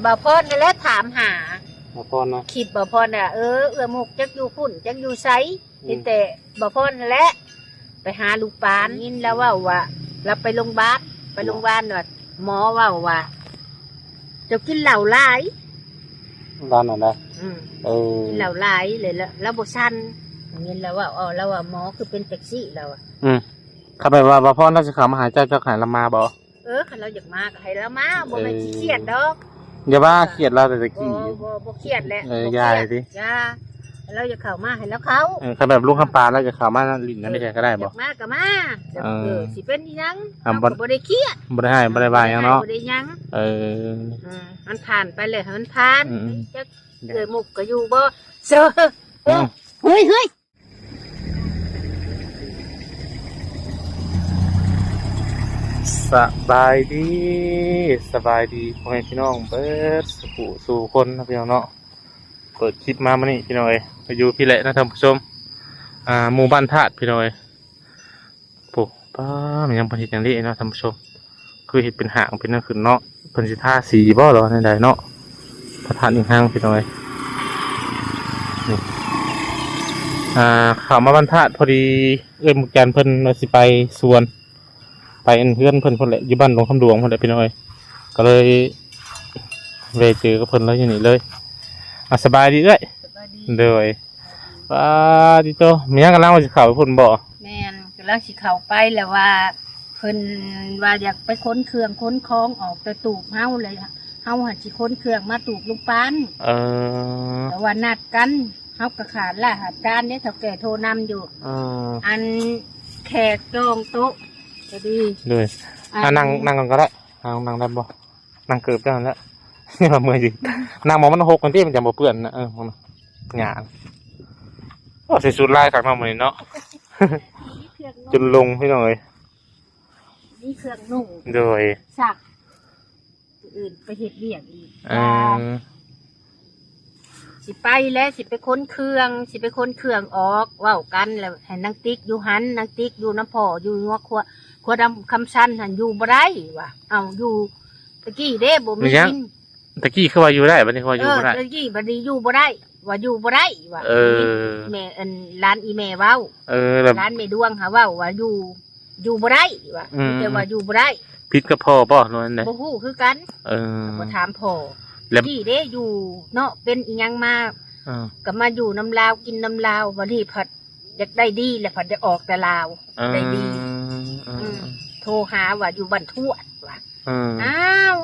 บ่พรนี่แหละถามหาบ่พรนะคิดบ่พรน่ะเอื้อมุกจักอยู่พุ่นจักอยู่ไสเห็นแต่บ่พรนั่นแหละไปหาลูกปานยินแล้วว่าเราไปโรงพยาบาลว่าหมอว่าเจ้ากินเหล้าหลาย ด้านนั้นได้กินเหล้าหลายเลยแล้วบ่ซันยินแล้วว่าแล้วว่าหมอคือเป็นแท็กซี่แล้วข้าไปว่าบ่พรเราสิเข้ามาหาเจ้าหายละมาบ่คันเราอยากมาก็ให้เรามาบ่แม่นขี้เกียจดอกอย่าว่าเครียดเราแต่ตะกี้บ่เครียดแหละยายดิย่าเราอยากเข้ามาให้แล้วเขาถ้าแบบลูกคำปลาเราจะเข้ามาลิ้นนั่นไม่ใช่ก็ได้บ่มาก็มาสิเป็นอีหยังบ่ได้เครียดบ่ได้ให้บ่ได้บายหยังเนาะบ่ได้หยังมันผ่านไปเลยมันผ่านจักมุกก็อยู่บ่เซ่อเฮ้ยสบายดีพ่อแม่พี่น้องเบิดสู่คนนะพี่น้องเนาะเปิดคลิปมานี่พี่น้องไปอยู่พี่แหละนะท่านผู้ชมหมู่บ้านธาตุพี่น้องปุ๊บป้ามันยังเป็นเห็ดอย่างนี้เนาะท่านผู้ชมคือเห็ดเป็นหางเป็นนั่นคือเนาะเป็นสีท่าสีบ่หรอในใดเนาะพระธาตุอีกห้างพี่น้องนี่ข่าวมาบ้านธาตุพอดีมุกจันเพิ่นเราสิไปสวนไปเพื่อนเพิ่นแหละอยู่บ้านหลวงคำหลวงเพิ่นแหละพี่น้อยก็เลยเวเจอกับเพิ่นแล้วอย่างนี้เลยสบายดีเลยเลยป้าดิโตมีอย่างกำลังว่าสิเข้าไปเพิ่นบ่แม่นกำลังสิเข้าไปแล้วว่าเพิ่นว่าอยากไปค้นเครื่องค้นคล้องออกแต่ตูบเฮาเลยเฮาหัดสิค้นเครื่องมาตูบลูกปานแต่ว่านัดกันเฮาก็ขาดละหัดการเนี่ยเฒ่าแก่โทรนำอยู่อันแขกจองโต๊ะจะดีเลยนั่งกันก็ได้นั่งได้บ่นั่งเกือบได้แล้วนี่มาเมื่อยจริงนั่งมองมันหกกันที่มันจะบ่เปื้อนนะมันหยาก็ใส่สูทลายขักมาเหมือนเนาะจนลงพี่น้องเลยนี่เครื่องนุ่งโดยสักอื่นไปเห็ดเบี้ยอีกสิไปแล้วสิไปค้นเครื่องออกว้ากันแล้วให้นางติ๊กอยู่หันนางติ๊กอยู่น้ำพ่ออยู่งัวขวดำคำสั้นหันอยู่บ่ได้ว่ะเอาอยู่ตะกี้เด้บ่มีกินตะกี้เขาว่าอยู่ได้บัดนี้เขาว่าอยู่บ่ได้ตะกี้บัดนี้อยู่บ่ได้ว่าอยู่บ่ได้ว่ะแม่ร้านอีแม่เว้าร้านแม่ดวงหาเว้าว่าอยู่บ่ได้ว่ะแต่ว่าอยู่บ่ได้ผิดกับพ่อป่ะนั่นแหละบ่ฮู้คือกันบ่ถามพ่อที่เด้อยู่เนาะเป็นอีหยังมาก็มาอยู่น้ำลาวกินน้ำลาววันนี้ผัดอยากได้ดีแล้วผัดได้ออกแต่ลาวได้ดีโทรหาว่าอยู่บ้านทวดว่ะอ้าว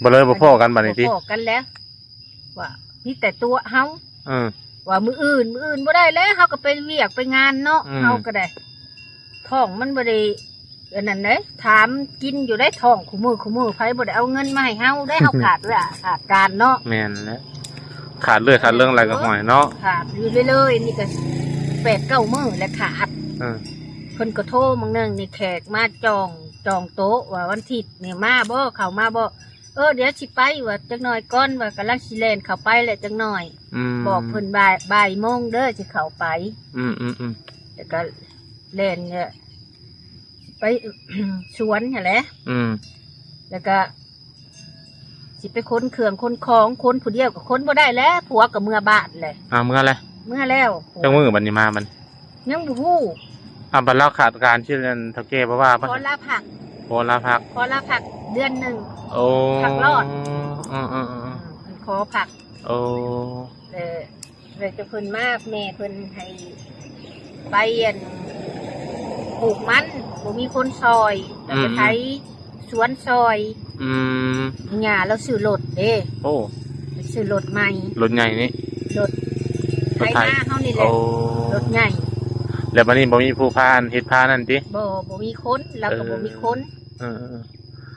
บ่เลยบ่พ่อกันบัดนี้ติพ่อกันแล้วว่ามีแต่ตัวเฮาว่ามืออื่นบ่ได้แล้วเฮาก็ไปเวียกไปงานเนาะเฮาก็ได้ท้องมันบ่ได้นั่นเด้ถามกินอยู่ได้ท้องคู่มือไผบ่ได้เอาเงินมาให้เฮาได้เฮาขาดด้วยขาดการเนาะแม่นแล้วขาดเรื่องอะไรก็หอยเนาะขาดอยู่เลยนี่ก็8-9 มื้อแล้วขาดเพิ่นก็โทรมื้อนึงนี่แขกมาจองโต๊ะว่าวันอาทิตย์นี่มาบ่เข้ามาบ่เดี๋ยวสิไปว่าจักหน่อยก่อนว่ากำลังสิแล่นเข้าไปแหละจักหน่อยบอกเพิ่นบ่ายโมงเด้อสิเข้าไปแล้วก็แล่นเนี่ยไปสวนเหรอแล้วก็สิไปค้นเครื่องค้นของค้นผู้เดียวก็ค้นบ่ได้แล้วผัวกับเมื่อบ้านเลยเมื่อไรเมื่อแล้วจังมือบันนี้มามันยังบ่ฮู้บันเราขาดการชื่อเรียนเท่าแก่เพราะว่าขอลาพักเดือนหนึ่งพักรอดขอพักเลยจะเพิ่นมากแม่เพิ่นให้ไปปลูกมันบ่มีคนซอยแต่ไปไถสวนซอยหญ้าเราซื้อรถเด้ซื้อรถใหม่รถใหญ่นี่รถไถนาเฮานี่แหละรถใหญ่แล้วบัดนี้บ่มีผู้พานเฮ็ดพานั่นติบ่มีคนแล้วก็บ่มีคน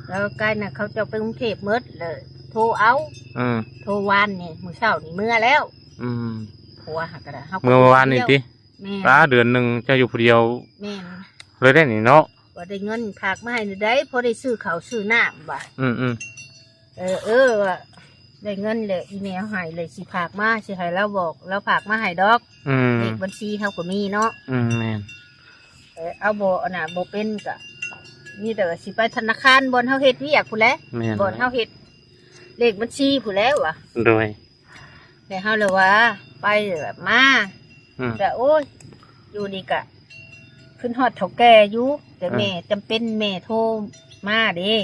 แล้วใกล้น่ะเขาจะไปกรุงเทพหมดเลยโทรเอาโทรวานนี่มื้อเช้านี่เมื่อแล้วผัวหักกระดาษเมื่อวานนี่ติเดือนนึงจะอยู่ผู้เดียวแม่นเลยได้นี่เนาะว่าได้เงินฝากมาให้ได้พอได้ซื้อข้าวซื้อน้ำว่ะว่าได้เงินเลยอีเมลให้เลยสิฝากมาสิให้เราบอกเราฝากมาให้ดอกเลขบัญชีเท่ากับมีเนาะแม่นเอาบ่น่ะบ่เป็นก็นี่แต่สิไปธนาคารบนเฮาเฮ็ดเวียกพุ่นแหละบนเฮาเฮ็ด เลขบัญชีผู้แล้วว่ะ โดย แต่เฮาเลยว่าไปแบบมา แต่โอ้ยอยู่นี่กะขึ้นฮอดเฒ่าแก่อยู่แต่แม่จำเป็นแม่โทรมาเด้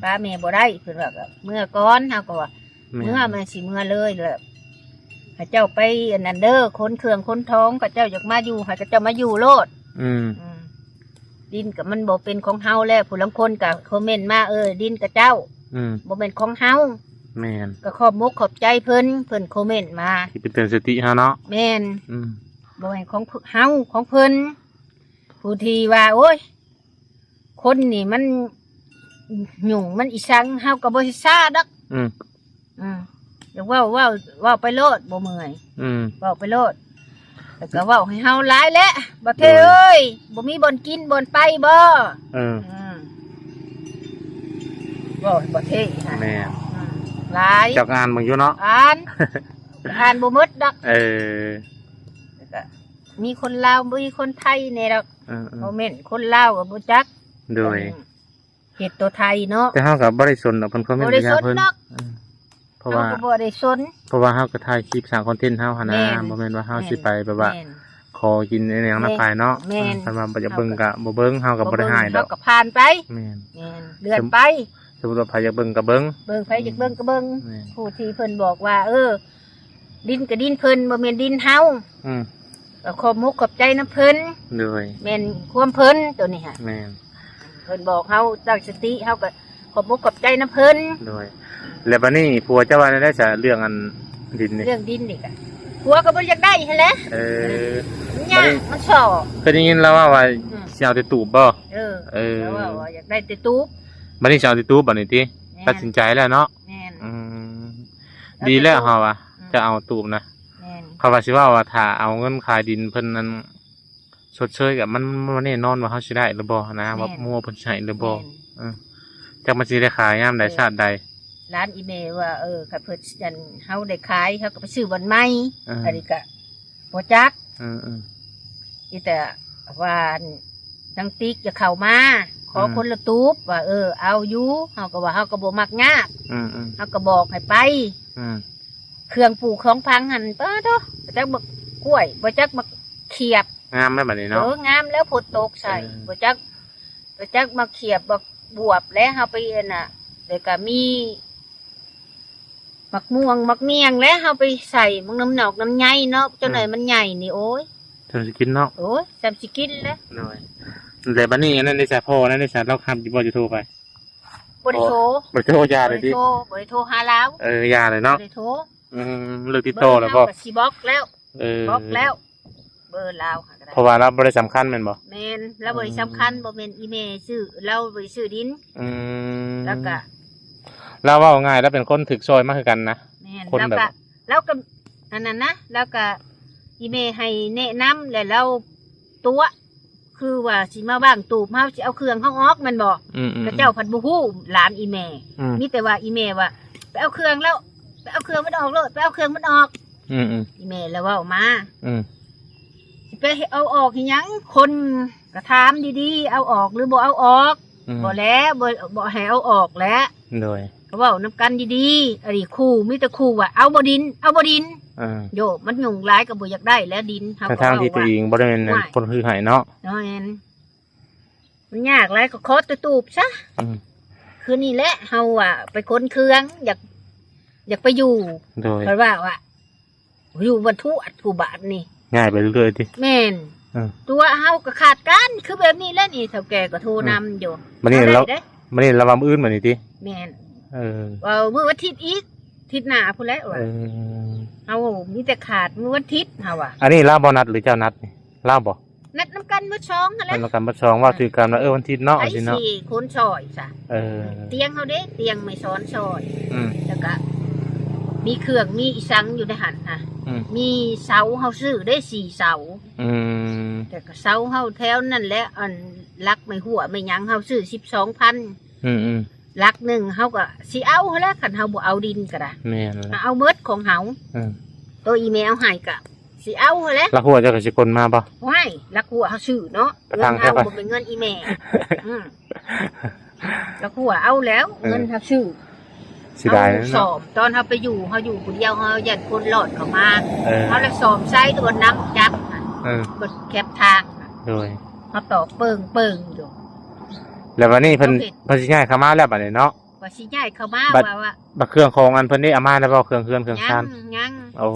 ป้าแม่บ่ได้เพิ่นว่าก็เมื่อก่อนเฮาก็ว่าเมื่อมันสิเมื่อเลยแหละให้เจ้าไปอันนั้นเด้อคนเครื่องคนท้องก็เจ้าอยากมาอยู่ให้ก็เจ้ามาอยู่โลดดินกับมันบ่เป็นของเฮาแล้วผู้ลางคนก็คอมเมนต์มาดินกับเจ้าบ่เป็นของเฮาแม่นก็ขอบมุกขอบใจเพิ่นคอมเมนต์มาที่เป็นเตือนสติเฮาเนาะแม่นบ่แม่นของเฮาของเพิ่นผู้ที่ว่าโอ้ยคนนี่มันยุ่งมันอีสังเฮาก็บ่สิซ่าดอกอยากเว้าไปโลดบ่เมื่อยเว้าไปโลดแต่ก็เว้าให้เฮาหลายแหละบ่เท่เอ้ยบ่มีบ่อนกินบ่อนไปบ่บ่เท่แม่นหลายจักอ่านมึงอยู่เนาะอ่านบ่หมดดอกแล้วก็มีคนลาวมีคนไทยแน่ดอกบ่แม่นคนลาวก็บ่จักโดยเฮ็ดตัวไทยเนาะแต่เฮาก็บ่ได้สนดอกเพิ่นคอมเมนต์ยาเพิ่นเพราะว่าบ่ได้สนเฮาก็ถ่ายคลิปสร้างคอนเทนต์เฮาหั่นนะบ่แม่นว่าเฮาสิไปแบบว่าขอกินในแนวนั้นไปเนาะเพิ่นว่าบ่อยากเบิ่งก็บ่เบิ่งเฮาก็บ่ได้ให้ดอกเฮาก็ผ่านไปแม่นเลื่อนไปสมมุติว่าใครอยากเบิ่งก็เบิ่งไผอยากเบิ่งก็เบิ่งผู้ที่เพิ่นบอกว่าดินก็ดินเพิ่นบ่แม่นดินเฮาก็ขอบมุกขอบใจนำเพิ่นด้วยแม่นความเพิ่นตัวนี้ฮะแม่นเพิ่นบอกเฮาตั้งสติเฮาก็ขอบมุกขอบใจนำเพิ่นด้วยแล้วบัดนี้ผัวเจ้าว่าได้จะเรื่องอันดินนี่เรื่องดินนี่ก็ผัวก็บ่อยากได้หั่นแหละยากมันสอเคยได้ยินแล้วว่าสิเอาแต่ตูบบ่แล้วว่าอยากได้แต่ตูบบัดนี้สิเอาแต่ตูบบัดนี้ติตัดสินใจแล้วเนาะแม่นดีแล้วเฮาว่าจะเอาตูบนะเขาว่าสิว่าถ้าเอาเงินขายดินเพิ่นนั้นชดเชยกับมันแน่นอนว่าเฮาสิได้หรือบ่นะว่ามั่วเพิ่นใช้หรือบ่จักมันสิได้ขายยามใดชาติใดร้านอีเมลว่าถ้าเพิ่นจันเฮาได้ขายเฮาก็ไปซื้อวันใหม่อันนี้ก็บ่จักอีแต่ว่าดังติ๊กจะเข้ามาขอคนละตูบว่าเอาอยู่เฮาก็ว่าเฮาก็บ่มักยากเฮาก็บอกให้ไปเครื่องปลูกของพังหั่นบ่จักบักกล้วยบ่จักบักเขียบงามแม่บัดนี้เนาะงามแล้วฝนตกใส่บ่จักมาเขียบบักบวบแล้วเฮาไปน่ะแล้วก็มีมักม่วงมักเมียงแล้วเฮาไปใส่มักน้ำหนอกน้ำใหญ่เนาะจังไหนมันใหญ่นี่โอ้ยทำสิกินเนาะโอ้ยทำสิกินแล้วน้อยแต่บัดนี้อันนั้นได้สะพ่อนั้นได้สะเราคำสิบ่จะโทรไปบ่ได้โทรยาเลยดิบ่ได้โทรหาลาวยาเลยเนาะบ่ได้โทรเลิกติดต่อแล้วบ่สิบล็อกแล้วบล็อกแล้วเบอร์ลาวเพราะว่าเราบ่ได้สำคัญแม่นบ่แม่นเราบ่ได้สำคัญบ่แม่นอีเมลซื้อเราบ่ได้ซื้อดินแล้วก็เราเว้าง่ายแล้วเป็นคนถึกซอยมากคือกันนะคนแบบแล้วก็อันนั้นนะแล้วก็อีเมลให้แนะนำแล้วเราตัวคือว่าสิมาบ้างตูบเฮาสิเอาเครื่องเฮาออกมันบ่ก็เจ้าพัดบ่ฮู้หลานอีเมลมีแต่ว่าอีเมลว่าไปเอาเครื่องแล้วไปเอาเครื่องมันออกเลยไปเอาเครื่องมันออกอีเมลแล้วว่าออกมาไปเอาออกหยังคนกระถามดีๆเอาออกหรือบ่เอาออกบ่แล้วบ่ให้เอาออกแล้วโดยเขาว่าน้ำกันดีๆอันนี้คู่มีแต่คู่ว่าเอาบ่ดินโยมันยุ่งร้ายกับบ่อยากได้แล้วดินเขาทางที่ตัวเองบ่ได้เป็นคนคือให้เนาะมันยากหลายก็ขอตัวตูบซะคือนี่แหละเฮาไปค้นเครื่องอยากไปอยู่เพราะว่าอยู่บรรทุกถูบาทนี่ง่ายไปเรื่อยๆทีแม่นตัวเฮาก็ขาดกันคือแบบนี้แล้วนี่เฒ่าแก่ก็โทรนำอยู่มันนี่ระวังอื่นมานี่ทีแม่นมื้อวันอาทิตย์อีกอาทิตย์หน้าพุ่นแล้วเฮามีแต่ขาดมื้อวันอาทิตย์เฮาอันนี้ลาบ่นัดหรือเจ้านัดนี่ลาบ่นัดนำกันมื้อ2นั่นแหละนัดนำกันมื้อ2ว่าถือกันว่าวันอาทิตย์เนาะสิเนาะคนซอยซะเตียงเฮาเด้เตียงไม่ซ้อนซอยแล้วก็มีเครื่องมีอีสังอยู่ในหันนะมีเสาเฮาซื้อได้4เสาแต่ก็เสาเฮาแถวนั่นแหละอันลักไม่หัวไม่ยั้งเฮาซื้อ12,000ลักหนึ่งเฮาก็สิเอาแล้วคันเฮาบ่เอาดินก็ได้แม่นเอาเบิดของเฮาตัวอีเมลให้ก็สิเอาแล้วลักหัวเจ้าก็สิคนมาบ่ไม่ลักหัวเฮาซื้อเนาะเงินเฮาบ่เป็นเงินอีเมลลักหัวเอาแล้วเงินเฮาซื้อ เสียดายนะ สอ เนาะ มตอนเขาไปอยู่เขาอยู่คนเดียวเขายันคนหลอดเขามา เออ เขาเลยสอมใช้ตัวน้ำจับ เออบ นแคบทาง โดย เขาตอกเปิงอยู่ แล้ววันนี้เพิ่นสิย้ายเข้ามาแล้วบัดนี้เนาะ ว่าสิย้ายเขามา บัด ว่า บักเครื่องของอันเพิ่นนี่เอามาแล้วบ่เครื่องเครื่อง ยั ชาน ยัง โอ้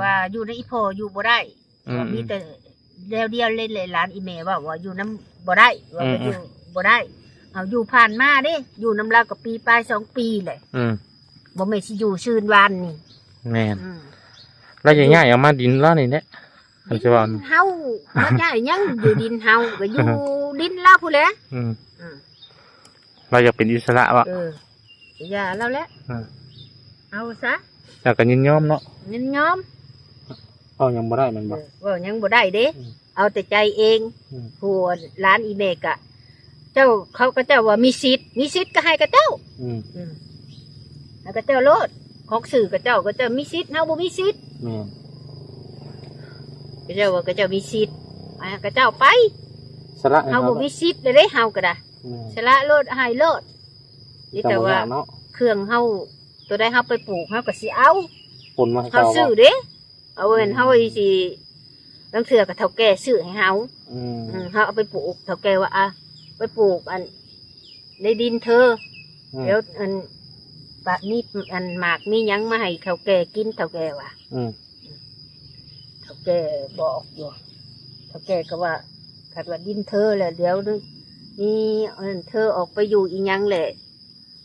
ว่าอยู่ในอีโพอยู่บ่ได้ อืม ว่ามีแต่เดียวเล่นเลยร้านอีเมลว่าอยู่น้ำบ่ได้ว่าไปอยู่บ่ได้เอาอยู่ผ่านมาเด้อยู่น้ำลาวกับปีปลาย2 ปีเลย อืม บ่แม่นสิอยู่ชื่นวันนี่ แม่น อืม แล้วจะย้ายเอามาดินแล้วนี่แหละอันสิว่า ดินเฮาบ่ย้ายยังอยู่ดินเฮาก็อยู่ดินลาวพู้นแหละ อืม อืม เราอยากเป็นอิสระวะ อย่าแล้วแหละ อืม เอาซะ อยากกันยินยอมเนาะ ยินยอม เอายังบ่ได้มันบ่ ว่ายังบ่ได้เด้ อืม เอาแต่ใจเอง อืม ผู้ร้านอีเมกอะเจ้าเขาก็เจ้าว่ามีสิทธิ์ก็ให้กับเจ้า อืม แล้วก็เจ้าโลดของสื่อกับเจ้าก็เจ้ามีสิทธิ์เฮาบ่มีสิทธิ์ แม่น ก็เจ้าว่าก็เจ้ามีสิทธิ์ก็เจ้าไป สละให้ เฮา เขา บ่มีสิทธิ์เลยเด้เฮาก็ได้ แม่น สละโลดให้โลดนี่แต่ว่า เนาะ เครื่องเฮาตัวใดเฮาไปปลูกเฮาก็สิเอา ปนมาให้ เฮา เขา ซื้อเด้เอาเงินเฮาสิบางเทื่อก็เฒ่าแก่ซื้อให้เฮา อืม เฮาเอาไปปลูกเฒ่าแก่ว่าไปปลูกอันในดินเธอ อืม แล้วอันปะนี่อันหมากมีหยังมาให้เฒ่าแก่กินเฒ่าแก่ว่ะ อืม เฒ่าแก่บอกอยู่เฒ่าแก่ก็ว่าคัดว่าดินเธอแหละเดี๋ยวนี่อันเธอออกไปอยู่อีหยังแหละ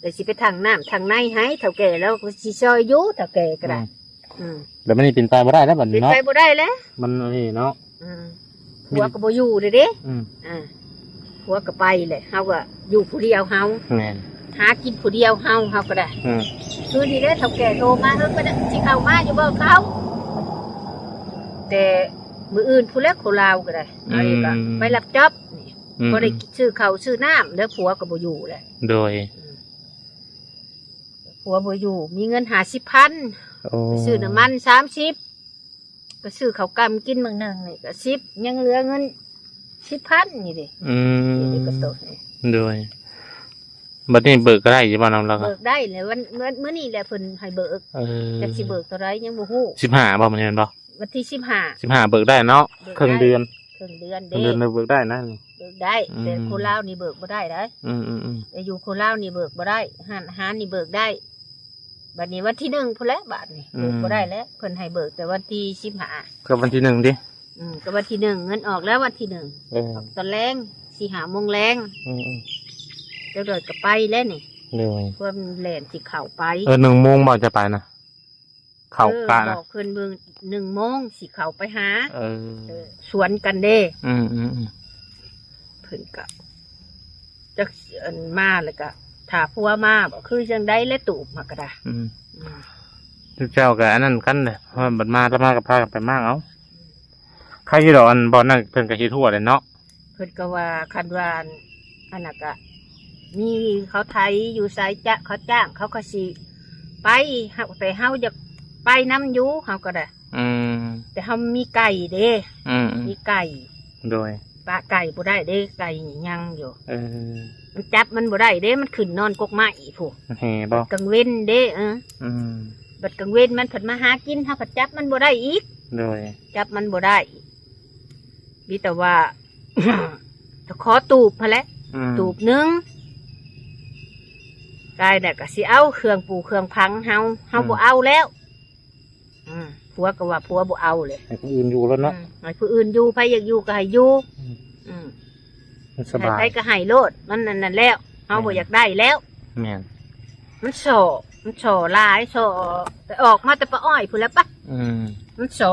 เดี๋ยวสิไปทางน้ำทางในให้เฒ่าแก่แล้วก็สิซอยอยู่เฒ่าแก่ก็ได้อืม แล้วมันนี่เป็นไปบ่ได้แล้วบัด เป็ นี้ น เนาะ ไปบ่ได้แล้ว มันนี่เนาะ ผัวก็บ่อยู่เลยเด้ อืม ผัวก็ไปเลยเฮาก็อยู่ผู้เดียวเฮา แม่น หากินผู้เดียวเฮาก็ได้ อืม คือดีเด้เฒ่าแก่โทรมาก็ได้สิเข้ามาอยู่บ่เขาแต่มื้ออื่นผู้เล็กผู้ลาวก็ได้อันนี้ก็ไปรับจ็อบนี่ อืม บ่ได้ซื้อข้าวซื้อน้ำแล้วผัวก็บ่อยู่แหละ โดย ผัวบ่อยู่มีเงิน50,000 โอ้ ไปซื้อน้ำมัน30ก็ซื้อข้าวกำกินมื้อนึงนี่ก็10ยังเหลือเงิน10,000นี่ดิ อืม นี่ก็ตกนี่ โดยบัดนี้เบิกก็ได้อยู่บ้านเราแล้วก็ เบิกได้เลยวันมื้อนี้แหละเพิ่นให้เบิก จักสิเบิกเท่าไรยังบ่ฮู้ 15บ่มันเห็นบ่ วันที่15 15เบิกได้เนาะครึ่งเดือน ครึ่งเดือน ครึ่ เด้ งเดือนเบิกได้นะนี่ เบิกได้ อืม แต่โคลาวนี่เบิกบ่ได้เด้อ อืมอืมอืม แต่อยู่โคลาวนี่เบิกบ่ได้หารนี่เบิกได้บัดนี้วันที่1พุ่นแหละบาทนี่เบิกบ่ได้แล้วเพิ่นให้เบิกแต่วันที่15 ก็วันที่1ดิ ก็วันที่1เงินออกแล้ววันที่1 เออ ตอนแรง 4-5 โมงแรง อืม เดี๋ยวก็ไปแล้วนี่ เลย เพิ่นแล่นสิเข้าไป 1 โมงบ่จะไปนะเข้ากะ บ นะ อกเพิ่นเบิ่ง1 โมงสิเข้าไปหา เออ สวนกันเด้ อืมอืมอืม เพิ่นก็จักอันมาแล้วก็ถ้าผัวมาบ่คือจังได๋และตูบมาก็ได้ อืมเจ้ากับอันนั้นกันเลยเพราะบัดมาแล้วมากับพากันไปมากเอาใครที่ดอกอันบอลนั่นเพิ่นก็เฮ็ดทั่วเลยเนาะ เพิ่นก็ว่าคันว่าอันน่ะก็มีเขาไทยอยู่ไสจะเขาจ้างเขาก็สิไปเฮาแต่เฮาอยากไปนํอยู่เฮาก็ได้ อืม แต่เฮามีไก่เด้ อืมอืม มีไก่ โดย ปลาไก่บ่ได้เด้ไก่ยังอยู่ เออ มันจับมันบ่ได้เด้มันขึ้นนอนกกไม้ผู้ แห่บ่ กลางเว้นเด้อืม บัดกลางเว้นมันเพิ่นมาหากินเฮาก็จับมันบ่ได้อีก โดย จับมันบ่ได้มีแต่ว่า จะขอตูบพะแหละ อืม ตูบหนึงกายเนี่ยก็สิเอาเครื่องปูเครื่องพังเฮาบ่เอาแล้วผัวก็ว่าผัวบ่เอาเลย ให้คนอื่นอยู่แล้วเนาะ ให้ผู้อื่นอยู่ไผอยากอยู่ก็ให้อยู่ อืม ให้ สบาย ไผก็ให้โลดมันนั่นแล้วเฮาบ่อยากได้แล้ว แม่น มันโซ่หลายโซ่แต่ออกมาแต่ปะอ้อยพุ่นแล้วปะ อืม มันโซ่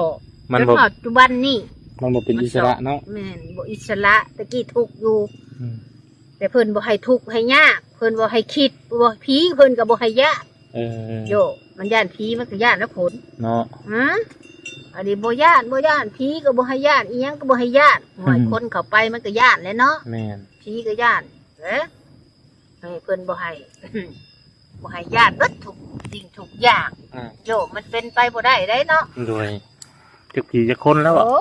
มัน จ บ่ ปัจจุบันนี่ มันบ่เป็นอิสระเนาะ แม่นบ่อิสระตะกี้ทุกข์อยู่ อืม แต่เพิ่นบ่ให้ทุกข์ให้ยากเพิ่นบ่ให้คิดบ่ผีเพิ่นก็บ่ให้ยาก เออ โยมันย่านผีมันก็ย่านแล้วผล เนาะ ฮะอันนี้บ่ย่านผีก็บ่ให้ย่านอีหยังก็บ่ให้ย่านหน่วยคนเข้าไปมันก็ย่านแหล้วเนาะ แม่น ผีก็ย่านเด้ให้เพิ่นบ่ให้ บ่ให้ย่านเบิดทุกสิ่งทุกอย่าง อ่า โยมันเป็นไปบ่ได้เด้เนาะ โดยจักผีจักคนแล้วอ่ะ โอ้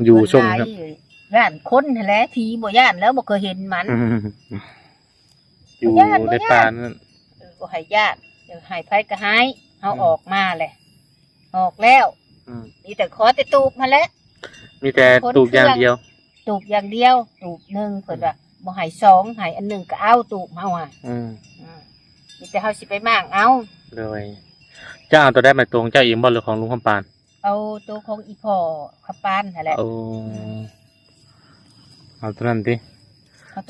อยู่ส่งครับ ย่านคนนั่นแหละผีบ่ย่านแล้วบ่เคยเห็นมัน อืมอยู่ บ่ย้านบ่ ใน ย้าน ป่านั่น บ่ให้ญาติอยากให้ไผก็ให้เฮาออกมาแหละออกแล้วมีแต่ขอแต่ตูบมาแล้ว มีแต่ตูบอย่างเดียว ตูบอย่างเดียวตูบหนึ่งเพิ่นว่าบ่ให้สองให้อันหนึ่งก็เอาตูบเฮาอ่ะมีแต่เฮาสิไปมั่างเอาเลยเจ้าเอาตัวได้มาตรงเจ้าเองบ่หรือของลุงคำปานเอาตัวของอีพ่อขับปานนั่นแหละเอาตัวนั้นดิ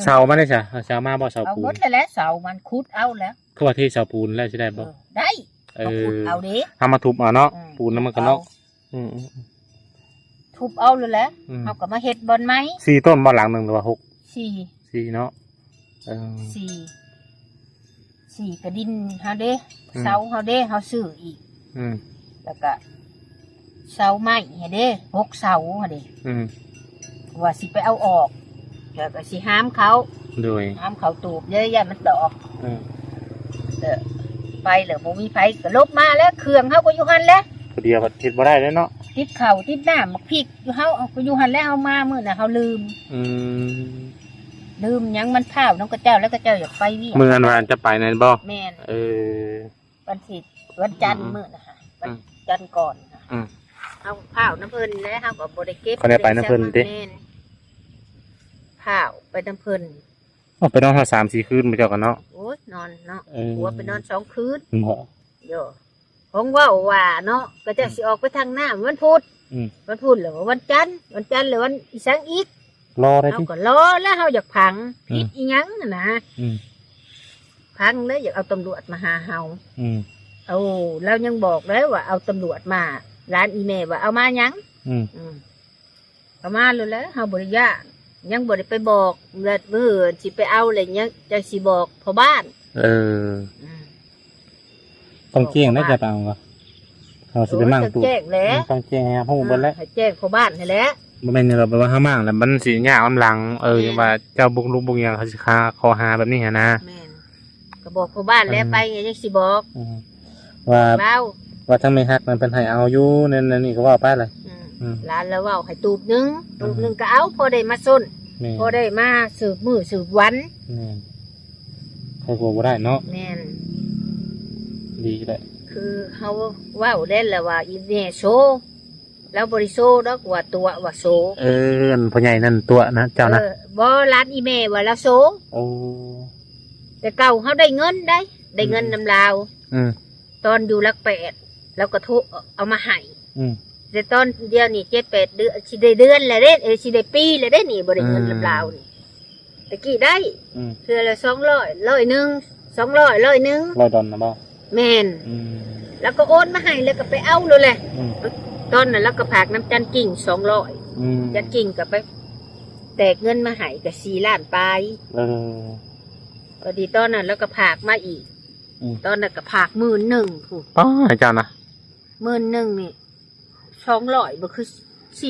เสามาได้จ้ะเสามาบ่เสาปูนเอาหมดแล้วแหละเสามันขุดเอาแล้วคือว่าที่เสาปูนแล้วสิได้บ่ได้ขุดเอาดิเอามาทุบเอาเนาะปูนแล้วมันก็เนาะทุบเอาเลยแหละเฮาก็มาเฮ็ดบ่อนไม้4ต้นบ่หลังนึงหรือว่า6 4เนาะ4ก็ดินเฮาเด้เสาเฮาเด้เฮาซื้ออีกแล้วก็เสาไม้เฮาเด้6เสาเฮาเด้ว่าสิไปเอาออกแล้วก็สิห้ามเขาห้ามเขาตูบเยอะแยะมันดอกไปแล้วบ่มีไผก็ลบมาแล้วเครื่องเฮาก็อยู่หั่นแหละเดียวก็คิดบ่ได้แล้วเนาะติดข้าวติดน้ำมักพริกอยู่เฮาก็อยู่หั่นแล้วเฮามามื้อน่ะเฮาลืมหยังมันข้าวน้องกระเจ้าแล้วกระเจ้าอยากไปวิ่งมื้อนั้นว่าจะไปนั่นบ่แม่นวันจันทร์มื้อน่ะค่ะวันจันทร์ก่อนเฮาข้าวน้ำเพิ่นแล้วเฮาก็บ่ได้เก็บเขาได้ไปน้ำเพิ่นติข้าวไปน้ำเพิ่นไปนอนเฮา3-4 คืนบ่เจ้ากันเนาะโอ้ยนอนเนาะหัวไปนอน2 คืนโยของว่าเนาะก็จะสิออกไปทางหน้าวันพุธหรือวันจันทร์หรือวันอีสังอีกรอได้ที่ก็รอแล้วเฮาอยากพังผิดอีหยังน่ะนะพังแล้วอยากเอาตำรวจมาหาเฮาเอาแล้วยังบอกเลยว่าเอาตำรวจมาร้านอีเมลว่าเอามาหยังเอามาเลยแล้วเฮาบ่ได้ยะยังบ่ได้ไปบอกเมื่อสิไปเอาอะไรเงี้ยจะสิบอกพ่อบ้านต้องแจ้งได้จะเอาเหรอเขาสิไปมั่งตู้แจ้งแล้วต้องแจ้งห้องบนแล้วแจ้งพ่อบ้านนี่แหละบ่แม่นเราไปว่าห้ามั่งแล้วมันสิยากลำหลังว่าเจ้าบุกลุกบุกอย่างเขาสิคาคอหาแบบนี้ฮะนะแม่นก็บอกพ่อบ้านแล้วไปยังสิบอกว่าทั้งไม่ฮักมันเป็นให้เอาอยู่นั่นนี่ก็ว่าไปเลยร้านแล้วว่าให้ตูบนึงก็เอาพอได้มาส้นพอได้มาสืบมือสืบวันใครกลัวบ่ได้เนาะแม่นดีเลยคือเขาว่าได้แล้วว่าอีเนโซแล้วบริโซดอกว่าตัวว่าโซพ่อใหญ่นั่นตัวนะเจ้านะบ่ร้านอีเมว่าแล้วโซแต่เก่าเขาได้เงินได้เงินนำลาวตอนอยู่ลัก8แล้วก็ทุเอามาให้แต่ตอนเดียวนี่7-8 เดือนสิได้เดือนแล้วเด้สิได้ปีแล้วเด้นี่บ่ได้เงินนำลาวนี่ตะกี้ได้เทื่อละ200 100 200 100 ดอนนะบ่แม่นแล้วก็โอนมาให้แล้วก็ไปเอาเลยแหละตอนนั้นแล้วก็ผากน้ำจันกิ่ง200จันกิ่งก็ไปแตกเงินมาให้กับ4 ล้านปลายพอดีตอนนั้นแล้วก็ผากมาอีกตอนนั้นก็ผาก11,000ผู้อาจารย์นะ11,000นี่200บ่คือ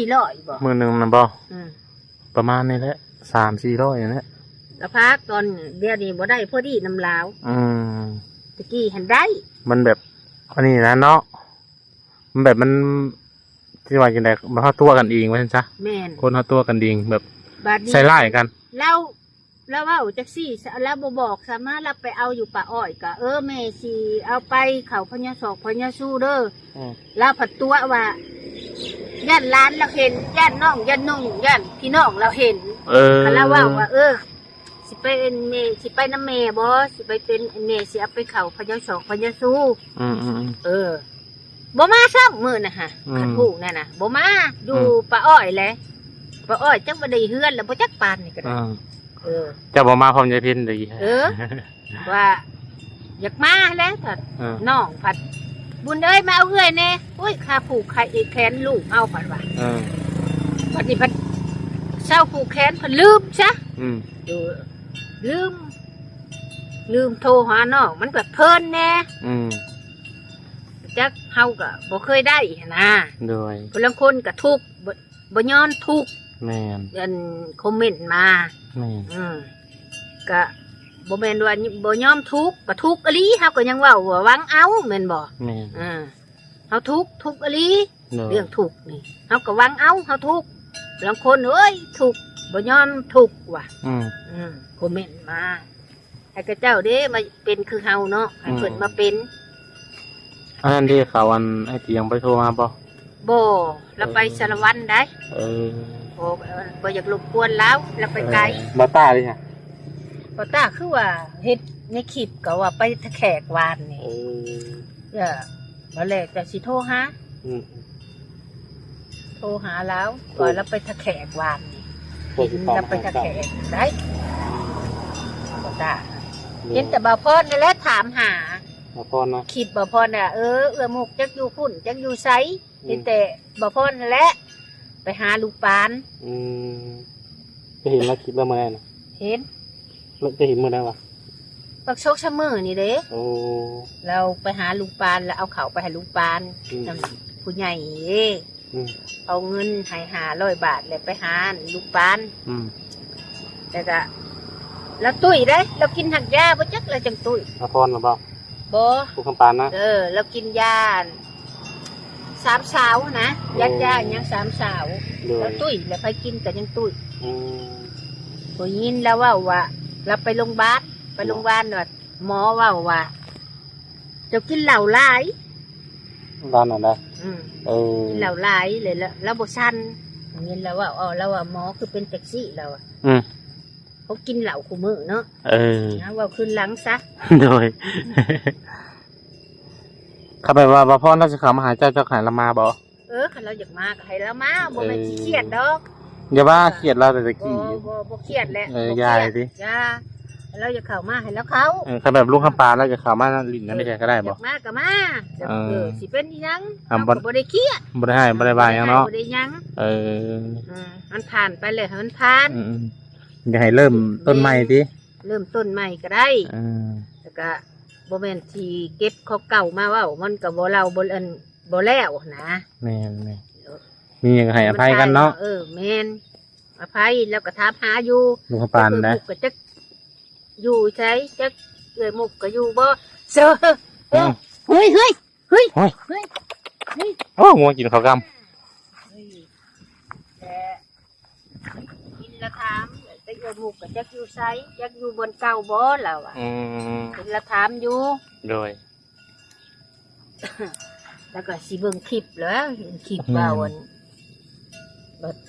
400บ่11,000นะบ่ประมาณนี้แหละ300-400อย่างนี้แล้วพักตอนเดี๋ยวนี้บ่ได้พอดีน้ำลาวตะกี้หันได้มันแบบอันนี้นะเนาะมันแบบมันที่ว่าจังได๋มันเข้าตัวกันเองว่าซั่นซะแม่นคนเข้าตัวกันเองแบบใส่ร้ายกันแล้วเว้าจักซี่แล้วบ่บอกสามารถรับไปเอาอยู่ป่าอ้อยก็แม่สิเอาไปเขาพญาศอกพญาสู้เด้อแล้วผัดตัวว่าย่านร้านเราเห็นย่านน้องย่านนุ่งย่านพี่น้องเราเห็นแล้วว่าสิไปเมสิไปน้ำเมบ่สิไปเป็นเมสิเอาไปเขาพญาศอกพญาสู้บ่มาซ้ำมื้อน่ะฮะขันผู้นั่นน่ะบ่มาอยู่ป่าอ้อยแหละป่าอ้อยจังบ่ได้เฮือนแล้วบ่จักปานนี่ก็ได้เจ้าบ่มาพร้อมยายพินดีว่าอยากมาแล้วถ้าน้องผัดบุญเอ้ยมาเอาเอื้อยแน่โอ้ยค่าผูกไข่แขนลูกเอาผัดว่าผัดนี่ผัดเศร้าผูกแขนผัดลืมซะลืมโทรหาน้องมันก็เพลินแน่จักเฮาก็บ่เคยได้นะโดยคนละคนก็ทุกบ่ย้อนทุกแม่นอันคอมเมนต์มาแม่นก็บ่แม่นว่าบ่ยอมทุกข์ก็ทุกข์อลีเฮาก็ยังเว้าว่าหวังเอาแม่นบ่แม่นเฮาทุกข์อลีเรื่องทุกข์นี่เฮาก็หวังเอาเฮาทุกข์บางคนเอ้ยทุกข์บ่ยอมทุกข์ว่ะคอมเมนต์มา ให้กับเจ้าเด้มาเป็นคือเฮาเนาะให้เพิ่นมาเป็น อันนั้นที่เขาอันไอ้เตียงไปโทรมาบ่ บ่เราไปสารวัตรได้ เออ โอ้บ่อยากรบกวนแล้วเราไปไกล บาต้าดิฮะ บ่ตาคือว่าเฮ็ดในคลิปก็ว่าไปตะแขกวานนี่บ่แลจะสิโทรหา อืม โทรหาแล้วว่าเราไปตะแขกวานนี่เห็นเราไปตะแขกได้บ่ตาเห็นแต่บ่พรนั่นแหละถามหา มาพรนะ คลิปบ่พรน่ะเอื้อมุกจักอยู่พุ่นจักอยู่ไสเห็นแต่บ่พรนั่นแหละไปหาลูกปาน จะเห็นแล้วคิดว่าเมื่อไหร่นะ เห็น จะเห็นเมื่อไหร่วะ ปักโชคชะมือนี่เด้ โอ้ เราไปหาลุงปานแล้วเอาเขาไปให้ลุงปานนั่นผู้ใหญ่เด้ อืม เอาเงินให้500 บาทเลยไปหาลุงปาน อืม แต่ก็แล้วตุ้ยได้เรากินหักยาบ่จักเราจังตุ้ย มาพรหรือเปล่า บ่ ผู้คำปานนะ เรากินยา3 สาวนะยัดยายัง3 สาว โดย แล้วตุ้ยแล้วไปกินก็ยังตุ้ย อืม บ่ยินแล้วว่าเราไปโรงพยาบาลว่าหมอว่าเจ้ากินเหล้าหลาย ร้านไหนได้ อืม เออ กินเหล้าหลายเลยแล้วบ่ชันเห็นแล้วว่าแล้วว่าหมอคือเป็นแท็กซี่แล้วอะ อืม เขากินเหล้าคู่มื้อเนาะ เออ นะว่าคืนหลังซะ โดยเขาแบบว่าพรน่าจะเขามาหาเจ้าขายละมาบ่ คันเราอยากมาก็ให้เรามาบ่แม่นขี้เครียดดอก อย่าว่าเครียดเราแต่ตะ บ่ กี้ บ่เครียดแหละ เออ บ่เครี ยายดิ ยาเราอยากเข้ามาให้แล้วเขา เขาแบบลูกคำปานแล้วจะเขามาลิ้นนั่นไม่ใช่ก็ได้ อ บ่ ยากมาก็มาสิเป็นอีหยัง อ่า เราก็บ่ได้เครียด บ่ได้ให้บ่ได้บายหยังเนาะ บ่ได้หยัง เออ มันผ่านไปเลยให้มันผ่าน อืมอยากให้เริ่มต้นใหม่ดิ เริ่มต้นใหม่ก็ได้ อืม แล้วก็บ่แม่นที่เก็บของเก่ามาเว้ามันก็บ่เราบ่บ่แล้วนะ แม่นแม่นมีอย่างให้อภัยกันเนาะ แม่นอภัยแล้วก็ถามหาอยู่ ลูกคำปานนะ มุกก็จักอยู่ใช้จักมุกก็อยู่บ่เซอเฮ้ย โอ้ย เฮ้ย โอ้งัวกินข้าวก แต่กินแล้วถามแต่มุกก็จักอยู่ไสจักอยู่บนเก่าบ่แล้วอ่ะ ำ กินแล้วถามอยู่ โดย แล้วก็สิเบิ่งคลิปแล้วเห็นคลิปว่า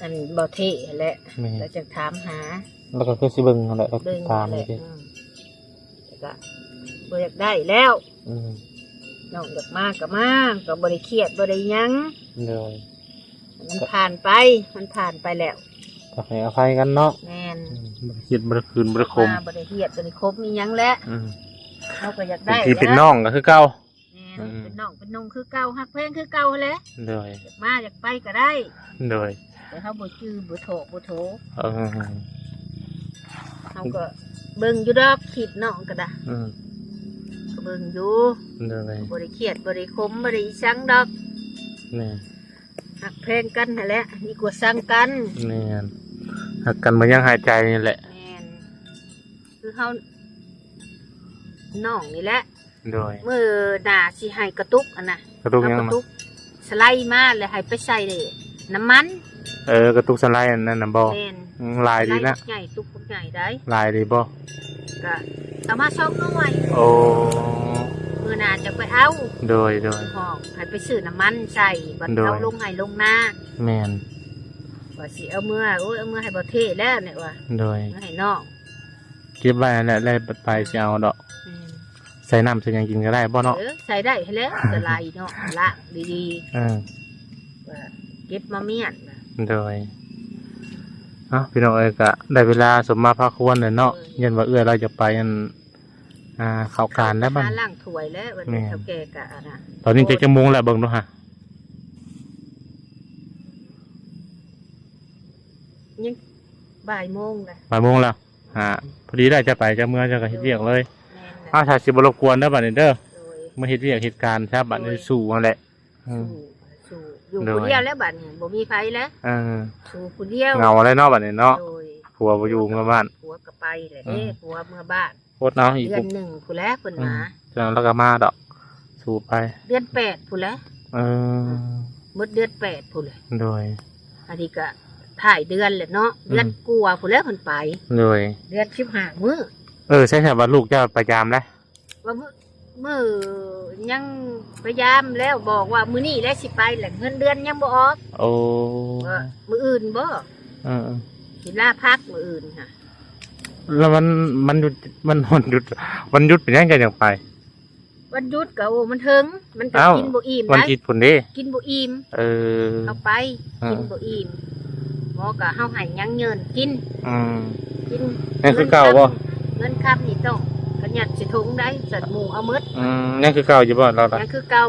อันบ่เท่แหละ แม่ แล้วจะถามหา แล้วก็คือสิเบิ่งนั่นแหละแล้ว เบิ่ง ตาม แห นี่ ละ ดิ แล้วก็บ่อยากได้แล้ว อืม น้องอยากมาก็มาก็บ่ได้เครียดบ่ได้หยัง โดย มันผ่านไปแล้ว ก็ให้อภัยกันเนาะ แม่น บ่ได้คิดบ่ได้คืนบ่ได้คม มาบ่ได้เครียดบ่ได้คบมีหยังแล้ว อืม เราก็อยาก เป็น ได้ พี่เป็นน้องก็คือเก่า แม่นเป็นน้องเป็นนุ่งคือเก่าฮักเพลงคือเก่าแหละ โดย อยากมาอยากไปก็ได้ โดย แต่เฮาบ่จื้อบ่โถบ่โถ เออ เฮาก็เบิ่งอยู่ดอกคลิปน้องก็ได้ อืม ก็เบิ่งอยู่ โดย บ่ได้เครียดบ่ได้คมบ่ได้สังดอก แม่ หักเพลงกันนั่นแหละดีกว่าสังกัน แม่นหักกันเหมือนยังหายใจนี่แหละ แม่นคือเฮาน้องนี่แหละ โดย มื้อหน้าสิให้กระตุกอันน่ะ กระตุก เอา ยัง กระ มา ตุกสไลด์มาแล้วให้ไปใส่เลยน้ำมัน กระตุกสไลด์อันนั่นน่ะบ่ แม่น ลายดีนะ ใหญ่ตุกใหญ่ได้ ลายดีบ่ ก็เอามา2หน่วย โอ้ มื้อหน้าจะไปเอา โดยโดย ห้องให้ไปซื้อน้ำมันใส่บัด โดย เอาลงให้ลงนา แม่น ว่าสิเอาเมื่อให้บ่เทแล้วเนี่ยว่า โดย เอาให้น้อง เก็บไว้นั่นแหละได้ไปสิเอาดอก อืม ใส่น้ำใส่หยังกินก็ได้บ่เนาะ ใส่ได้ให้แล้วจะลายเนาะละดี เออ ๆว่าเก็บมาเมียนน่ะ โดยพี่น้องเอ้ยก็ได้เวลาสมมาพาควรเลยเนาะยันว่าเราจะไปยันเข้าการแล้วบ้าง หาล่างถ้วยแล้ววันนี้ แม่ เท่าแก่กะนะ ตอนนี้จะโมงแล้วเบิ่งดูฮะ ยังบ่ายโมงเลย บ่ายโมงแล้วพอดีได้จะไปจะเมื่อจะก็เฮ็ดเวียกเลย แม่นน่ะ ถ้าสิบ่รบกวนเด้อบัดนี้เด้อ โดย มาเฮ็ดเวียกเหตุการณ์ครับบัดนี้สู้นั่นแหละอืม สู่อยู่ โดย ผู้เดียวแล้วบัดนี้บ่มีไฟแล้ว เออ สู่ผู้เดียว เหงาเลยเนาะบัดนี้เนาะ โดย ผัวบ่อยู่เมื่อบ้าน ผัวก็ไปเลยเด้ผัวเมื่อบ้าน โคตรเนาะอีก เดือนหนึ่งผู้แล้วเพิ่นมา ฉะนั้นเราก็มาดอกสู้ไป เดือน8ผู้แล้ว เออ หมดเดือน8ผู้เลย โดย อันนี้ก็ถ่ายเดือนแหละเนาะเดือนกลัวาผู้แล้วเพิ่นไป โดย เดือน15มื้อ ใช่ใช่ว่าลูกเจ้าพยายามแล้ว ว่ามือยังพยายามแล้วบอกว่ามื้อนี้แล้วสิไปแหละเงินเดือนยังบ่ออก โอ้ ว่ามื้ออื่นบ่ เออ สิลาพักมื้ออื่นค่ะ แล้วมันหยุดมันหยุดเป็นยังไงอย่างไป วันหยุดก็โอ้มันถึงมันก็ เอ้า กินบ่อิ่ม วัน ได้ จิตผลเด้ กินบ่อิ่ม เออ เอาไปกินบ่อิ่มหมอก็เฮาให้ยังเงินกิน อืม กิน นั่นคือเก่าบ่ เงินครับนี่ต้องกระยัดสิถุงได้สัตว์หมูเอาหมด นั่นคือเก่าอยู่บ่เรา ยังคือเก่า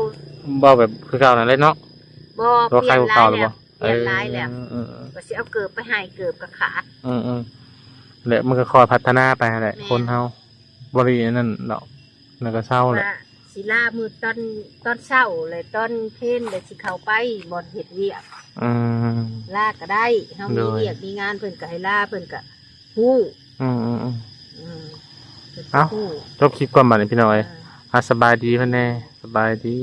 บ่แบบคือเก่านั่นเลยเนาะ บ่ ตัว เป ใคร ลี่ยน ของ หลา เก่าย หรือ แล้ว บ่ เปลี่ยนหลายแล้ว เออ ก็สิเอาเกิบไปให้เกิบกับขาด แหละมันก็คอยพัฒนาไปแหละ แม่ คนเฮาบ่ได้นั่นดอกแล้วก็เศร้าแหละ ว่าสิลามือตอนเช้าเลยตอนเพลนเลยสิเข้าไปบ่อนเฮ็ดเวียก อืม ลาก็ได้เฮามี โดย เวียกมีงานเพิ่นก็ให้ลาเพิ่นก็ฮู้ อืม อืมเพิ่นก็ เอ้า ฮู้ จบคลิปก่อนบัดนี้พี่น้อย เออ สบายดีเพิ่นแน่สบายดี